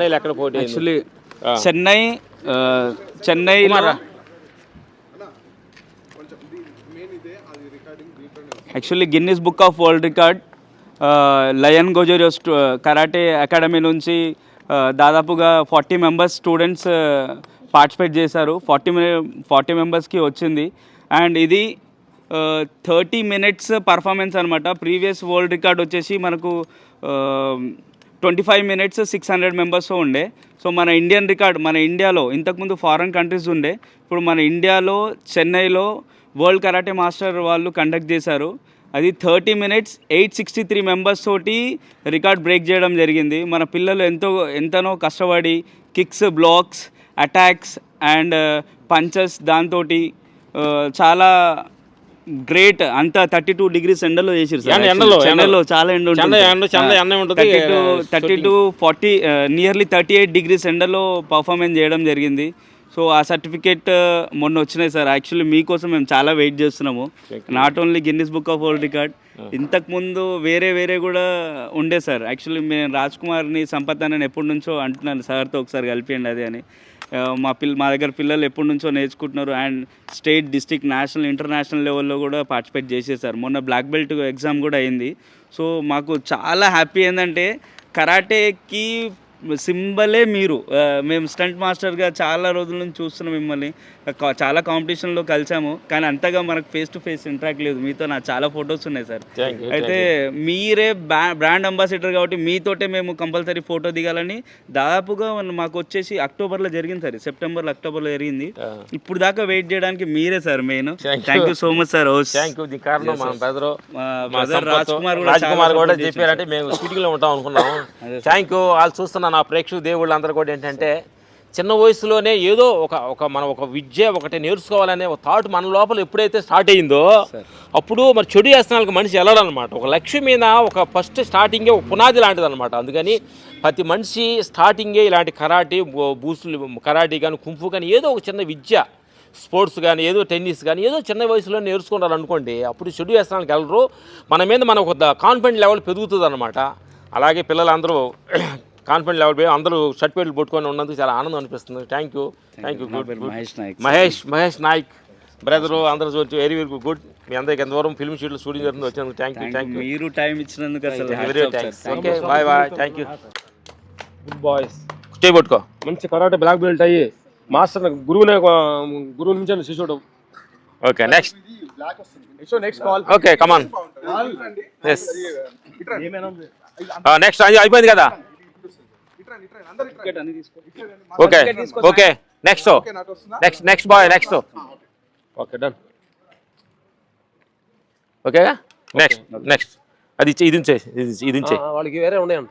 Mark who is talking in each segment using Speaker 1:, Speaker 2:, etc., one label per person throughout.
Speaker 1: ఎక్కడ పోటీ
Speaker 2: యాక్చువల్లీ చెన్నైలో actually Guinness book of world record lion గోజోరియో కరాటే అకాడమీ నుంచి దాదాపుగా 40 మెంబర్స్ స్టూడెంట్స్ పార్టిసిపేట్ చేశారు. 40 మెంబర్స్కి వచ్చింది. అండ్ ఇది 30 minutes పర్ఫార్మెన్స్ అనమాట. ప్రీవియస్ వరల్డ్ రికార్డ్ వచ్చేసి మనకు 25 minutes 600 మెంబర్స్ ఉండే. సో మన ఇండియన్ రికార్డ్ మన ఇండియాలో ఇంతకుముందు ఫారెన్ కంట్రీస్ ఉండే, ఇప్పుడు మన ఇండియాలో చెన్నైలో వరల్డ్ కరాటే మాస్టర్ వాళ్ళు కండక్ట్ చేశారు. అది 30 minutes 863 మెంబర్స్ తోటి రికార్డ్ బ్రేక్ చేయడం జరిగింది. మన పిల్లలు ఎంతనో కష్టపడి kicks, blocks, attacks and punches దాంతో చాలా గ్రేట్. అంతా 32 degrees ఎండలో చేసారు సార్. చెన్నైలో చాలా ఎండ ఉంటుంది. 30 to 40 నియర్లీ 38 degrees ఎండలో పర్ఫార్మెన్స్ చేయడం జరిగింది. సో ఆ సర్టిఫికేట్ మొన్న వచ్చినాయి సార్. యాక్చువల్లీ మీకోసం మేము చాలా వెయిట్ చేస్తున్నాము. Not only Guinness book of world record, ఇంతకుముందు వేరే కూడా ఉండే సార్. యాక్చువల్లీ నేను రాజ్ కుమార్ని సంపత్ అని ఎప్పటి నుంచో అంటున్నాను, సార్తో ఒకసారి కలిపియండి అది అని. మా దగ్గర పిల్లలు ఎప్పటి నుంచో నేర్చుకుంటున్నారు. And state, district, national, international లెవెల్లో కూడా పార్టిసిపేట్ చేసేసారు. మొన్న బ్లాక్ బెల్ట్ ఎగ్జామ్ కూడా అయింది. సో మాకు చాలా హ్యాపీ ఏంటంటే కరాటేకి సింబలే మీరు. మేము స్టంట్ మాస్టర్గా చాలా రోజుల నుంచి చూస్తున్నాం మిమ్మల్ని, చాలా కాంపిటీషన్లో కలిసాము, కానీ అంతగా మనకు ఫేస్ టు ఫేస్ ఇంట్రాక్ట్ లేదు. మీతో నాకు చాలా ఫొటోస్ ఉన్నాయి సార్. అయితే మీరే బ్రాండ్ అంబాసిడర్ కాబట్టి మీతోటే మేము కంపల్సరీ ఫోటో దిగాలని దాదాపుగా మాకు వచ్చేసి అక్టోబర్లో జరిగింది సార్. సెప్టెంబర్లో అక్టోబర్లో జరిగింది. ఇప్పుడు దాకా వెయిట్ చేయడానికి మీరే sir main. Thank you so much sir. Raj Kumar
Speaker 1: కూడా చెప్పారంటే మేము షూటింగ్లో ఉంటాం అనుకున్నాము. Thank you. వాళ్ళు చూస్తున్న నా ప్రేక్షకు దేవుళ్ళు అందరూ కూడా ఏంటంటే చిన్న వయసులోనే ఏదో మనం ఒక విద్య ఒకటి నేర్చుకోవాలనే ఒక థాట్ మన లోపల ఎప్పుడైతే స్టార్ట్ అయ్యిందో అప్పుడు మరి చెడు వ్యసనాలకు మనిషి వెళ్ళాలన్నమాట. ఒక లక్ష్యం మీద ఒక ఫస్ట్ స్టార్టింగే ఒక పునాది లాంటిది అనమాట. అందుకని ప్రతి మనిషి స్టార్టింగే ఇలాంటి కరాటీ కానీ కుంఫు కానీ ఏదో ఒక చిన్న విద్య, స్పోర్ట్స్ కానీ ఏదో టెన్నిస్ కానీ ఏదో చిన్న వయసులో నేర్చుకుంటారనుకోండి, అప్పుడు చెడు వ్యసనాలకు వెళ్ళరు. మన మీద మన ఒక కాన్ఫిడెంట్ లెవెల్ పెరుగుతుంది అనమాట. అలాగే పిల్లలందరూ కాన్ఫిడెంట్ లెవెల్ పోయి అందరూ సర్టిఫికేట్లు పట్టుకొని ఉన్నందుకు చాలా ఆనందం అనిపిస్తుంది. Thank you. Good Mahesh Nayak brother అందరూ వెరీ వెరీ గుడ్. మీ అందరికి ఎంతవరకు ఫిల్మ్ షూట్లో షూటింగ్ జరుగుతుంది వచ్చినందుకు థ్యాంక్ యూ.
Speaker 2: మీరు టైం ఇచ్చినందుకు
Speaker 1: okay bye. Thank you.
Speaker 3: Good boys.
Speaker 1: Stay పట్టుకో.
Speaker 3: మంచి కరాటే బ్లాక్ బెల్ట్ అయ్యి మాస్టర్ గురువు నుంచి శిష్యుడు.
Speaker 1: Okay next call. Okay come on. Next అయిపోయింది కదా. Okay next boy.
Speaker 3: Okay done.
Speaker 1: Okay next అది ఇది ఉంచే
Speaker 3: వాళ్ళకి వేరే
Speaker 1: ఉండయా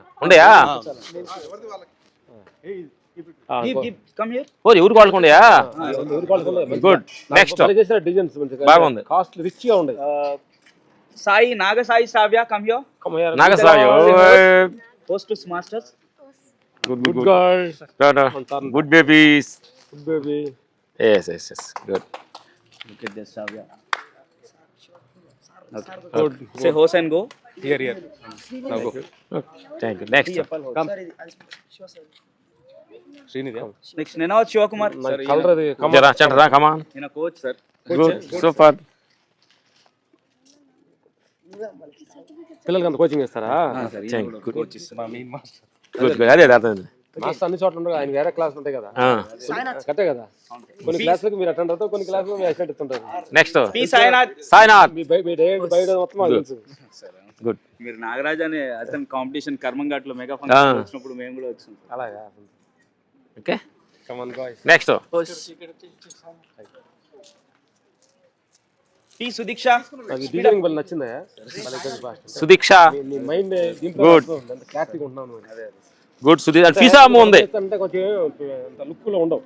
Speaker 1: ఎవరికి వాళ్ళకు ఉండయా. గుడ్. నెక్స్ట్ బాగుంది.
Speaker 3: కాస్ట్ రిచ్ గా ఉండే.
Speaker 2: Sai Nagasai Shravya come
Speaker 1: Nagasai
Speaker 2: host masters.
Speaker 1: Good girls. Good babies.
Speaker 3: Good baby.
Speaker 1: Yes. Good.
Speaker 2: Look at this, Savya. Okay. Say horse and go.
Speaker 3: Here.
Speaker 1: Now go. Okay. Thank you. Next.
Speaker 3: Come. Srinidhi.
Speaker 2: Next, Nenad Shivakumar.
Speaker 1: Chandra, come on.
Speaker 2: He's a coach, sir.
Speaker 1: Good. Super.
Speaker 3: పిల్లలకి అంత coaching ఇస్తారా?
Speaker 1: అదే అర్థమైంది.
Speaker 3: Master అన్ని చోట్ల ఉండగా ఆయన వేరే క్లాస్ ఉంటాయి కదా, కట్టే కదా. కొన్ని క్లాసులకు మీరు అటెండ్ అవుతారు, కొన్ని క్లాసులకు మీరు అటెండ్ అవుతుంటారు.
Speaker 1: నెక్స్ట్
Speaker 3: సాయినాథ్. మీ బయట మొత్తం తెలుసు.
Speaker 1: గుడ్.
Speaker 2: మీరు నాగరాజ్ అనే అతని కాంపిటీషన్ కర్మంఘాట్ లో మెగా ఫంక్షన్ వచ్చినప్పుడు మేము కూడా వచ్చాం.
Speaker 3: అలాగా.
Speaker 1: Okay
Speaker 3: come on boys.
Speaker 1: Next
Speaker 2: T Sudiksha.
Speaker 3: Dealing వల్ల నచ్చిందా?
Speaker 1: సుదీక్ష.
Speaker 3: నీ మైండ్
Speaker 1: గుడ్.
Speaker 3: క్లారిటీగా ఉంటున్నాను.
Speaker 1: గుడ్. సుదీక్ష ఫీసా ఉంది
Speaker 3: అంటే కొంచెం అంత లుక్ లో ఉండవు.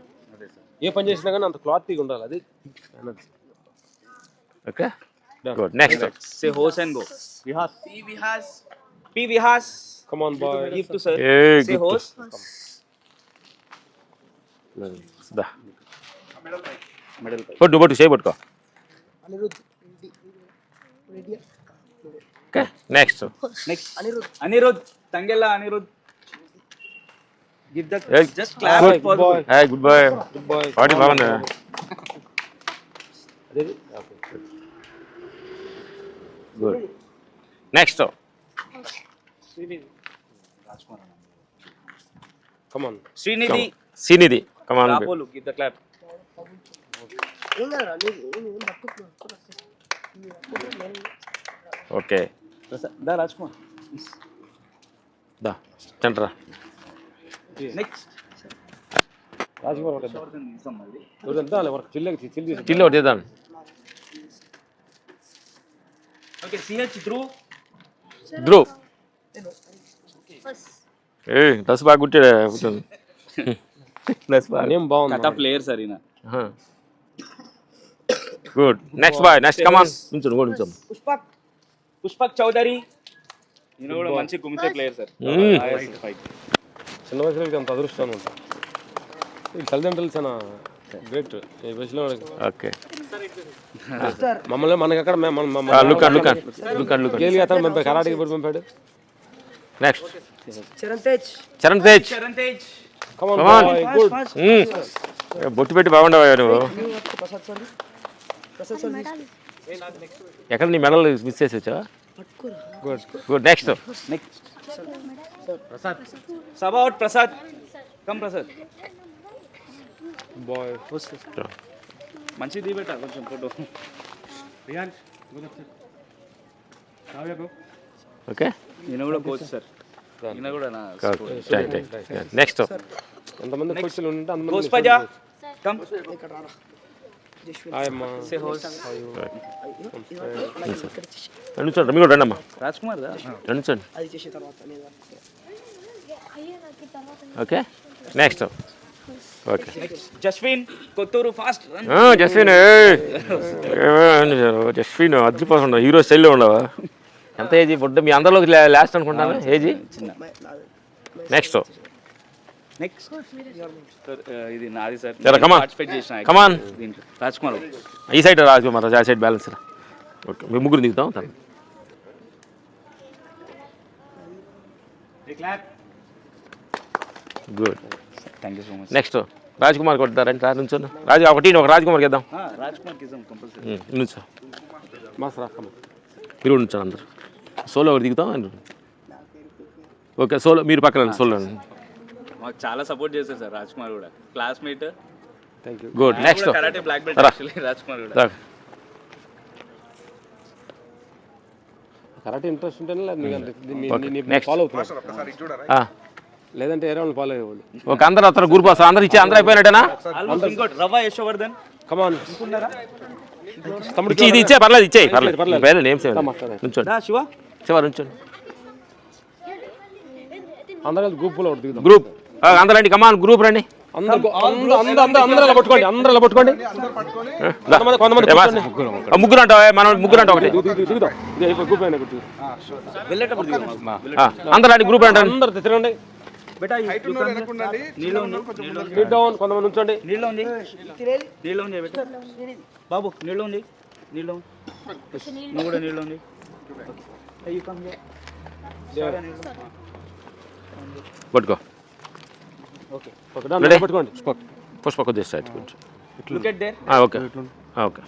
Speaker 3: ఏ పని చేసినా కానీ అంత క్లారిటీగా ఉండాలి. అది
Speaker 1: ఓకే గుడ్. నెక్స్ట్
Speaker 2: సే హోస్ and go. P Vihas.
Speaker 3: Come on boy.
Speaker 2: Give to sir. Say hose.
Speaker 1: Da. Medal. Say putko. Okay. Next.
Speaker 2: Anirudh. Tangella Anirudh. Give the
Speaker 1: Hey.
Speaker 2: just clap
Speaker 3: Good
Speaker 2: it for
Speaker 3: boy.
Speaker 1: Hi good boy
Speaker 3: Good boy.
Speaker 1: Party బాగుంది
Speaker 3: అదేది? Okay.
Speaker 1: Good next
Speaker 3: Come on.
Speaker 2: Srinidhi.
Speaker 1: Srinidhi come on
Speaker 2: Rapolu, give the clap.
Speaker 1: Okay
Speaker 2: Da Rajkumar.
Speaker 1: దా చంట్రా
Speaker 2: Next.
Speaker 3: Rajkumar ఒకటి ఇద్దాం. Work చిల్లి తీసి
Speaker 1: చిల్లు ఒకటి చేద్దాం
Speaker 2: Okay, CH Dhruv.
Speaker 1: ధ్రువ్ ఏ డ్రెస్ బాగా కుట్టాడు కూర్చొని డ్రెస్ బాగా
Speaker 3: నేమ్ బాగుంది.
Speaker 2: Kata player sir ina.
Speaker 1: Good next boy next come on నుంచోండి కూడా నుంచోండి
Speaker 2: Pushpak Chaudhary. ఈయన కూడా మంచి గుమ్మితే ప్లేయర్ సార్.
Speaker 3: చిన్న వయసులో అంత అదృష్టం అనమాట. ఈ తల్లిదండ్రులు చాలా గ్రేట్ ఈ వయసులో
Speaker 1: ఓకే
Speaker 3: మమ్మల్ని మనకి అక్కడ
Speaker 1: లుక్ లుక్
Speaker 3: గేలి అతను పంపాడు, కరాటికి ఇప్పుడు పంపాడు.
Speaker 1: Next
Speaker 4: Charan Tej
Speaker 1: Charan Tej
Speaker 2: Charan Tej.
Speaker 3: Come on,
Speaker 1: Come on.
Speaker 3: boy, good.
Speaker 1: బొట్టు పెట్టి బాగుండవా నువ్వు
Speaker 4: ప్రసాద్ సార్ ప్రసాద్ సార్
Speaker 1: ఎక్కడ నీ మెడల్ మిస్ చేసి వచ్చావా
Speaker 3: Good.
Speaker 1: Good next
Speaker 2: Next. Prasad. Saba out Prasad. Come Prasad.
Speaker 3: Boy.
Speaker 2: మంచిది బేటా కొంచెం ఫోటో.
Speaker 1: ఓకే
Speaker 2: ఈయన కూడా కోచ్ సార్. ఈయన కూడా నా
Speaker 1: నెక్స్ట్
Speaker 3: ఎంతమంది కోచ్లు ఉంటే అంతమంది
Speaker 2: కోస్పజా. కమ్.
Speaker 3: ఆయమ్మ.
Speaker 2: సే హోస్.
Speaker 1: నుంచోండి మీరు రండి అమ్మా
Speaker 2: రాజ్కుమార్ దా.
Speaker 1: నుంచోండి
Speaker 4: అది చేసిన తర్వాత నేను
Speaker 1: okay next okay
Speaker 2: Jaswin Kothuru fast run.
Speaker 1: Jaswin Jaswin అదిరిపోతుండ హీరో స్టైల్లో ఉండవా ఎంత ఏజీ బుడ్డ మీ అందరిలోకి లాస్ట్ అనుకుంటాను ఏజీ
Speaker 2: చిన్న.
Speaker 1: నెక్స్ట్
Speaker 2: నెక్స్ట్ ఇది నాది సార్.
Speaker 1: జర come on.
Speaker 2: పార్టిసిపేట్ చేసిన
Speaker 1: Come on.
Speaker 2: దీంట్లో రాజ్కుమార్.
Speaker 1: ఈ సైడ్ రాజకుమార్ ఆ సైడ్ బ్యాలెన్స్ ఓకే మేము ముగ్గురు దిగుతాం తను good
Speaker 2: thank you so much.
Speaker 1: Next Rajkumar కొడతారంటే రాజు నుంచో రాజు ఒకటి ఒక రాజ్కుమార్కి ఇద్దాం
Speaker 2: రాజ్కుమార్ కిజం కంపల్సరీ.
Speaker 1: నుంచో
Speaker 3: మాస్ రాకమ్మ.
Speaker 1: మీరు కూడా నుంచోండి అందరు సోలో ఒకటి దిగుతాం ఓకే సోలో మీరు పక్కన సోలో
Speaker 2: మాకు చాలా సపోర్ట్ చేశారు సార్ రాజ్కుమార్ కూడా. Classmate.
Speaker 3: Thank you.
Speaker 1: Good next
Speaker 2: karate black belt
Speaker 1: రా.
Speaker 2: యాక్చువల్లీ రాజ్కుమార్ కూడా.
Speaker 3: కరాటే ఇంట్రెస్ట్ ఉంటేనే
Speaker 1: Next.
Speaker 3: ఫాలో అవుతున్నా, లేదంటే వేరే వాళ్ళు ఫాలో అయ్యేవాళ్ళు.
Speaker 1: ఒక అందరు అతను గ్రూప్ వస్తారు అందరు ఇచ్చి అందరూ అయిపోయినట్టేనా
Speaker 2: ఆల్మోస్ట్ ఇంకోటి రవ్వ యశోవర్ధన్.
Speaker 3: కమాన్ తమ్ముడు
Speaker 1: ఇచ్చి ఇది ఇచ్చే పర్లేదు ఇచ్చేయి
Speaker 3: పర్లేదు.
Speaker 1: పర్లేదు పేరు నేమ్స్
Speaker 3: మాట్లాడండి.
Speaker 1: నుంచోండి
Speaker 2: దా శివ.
Speaker 1: చివరి నుంచోండి
Speaker 3: అందరూ గ్రూప్లో ఒకటి దిగుదాం.
Speaker 1: గ్రూప్ అందరు రండి కమాన్ గ్రూప్ రండి
Speaker 3: అందరూ ఇలా పట్టుకోండి, అందరూ ఇలా పట్టుకోండి. కొంతమంది కూర్చోండి.
Speaker 1: ముగ్గురు అంటావా మనం ముగ్గురు అంటావు ఒకటి
Speaker 3: దిగుదాం. ఇది అయిపోయి గ్రూప్ అయినా కూర్చో.
Speaker 2: వెళ్ళేటప్పుడు దిగు.
Speaker 1: అందరు రండి గ్రూప్ అంటాను
Speaker 3: అందరు తిరగండి.
Speaker 2: బేటా నీళ్ళు ఉంది.
Speaker 3: Sit down, కొంతమంది ఉంచండి.
Speaker 2: నీళ్ళు ఉంది. నీళ్ళు ఉంది బేటా. బాబు నీళ్ళు ఉంది. నీళ్ళు ఉంది. నువ్వు కూడా నీళ్ళు ఉంది. అయ్యి కమ్
Speaker 1: పట్టుకో
Speaker 2: ఓకే.
Speaker 3: పట్టుకోండి.
Speaker 1: పుష్ప కొద్దిగా సైడ్ కొంచెం
Speaker 2: look at there.
Speaker 1: Okay okay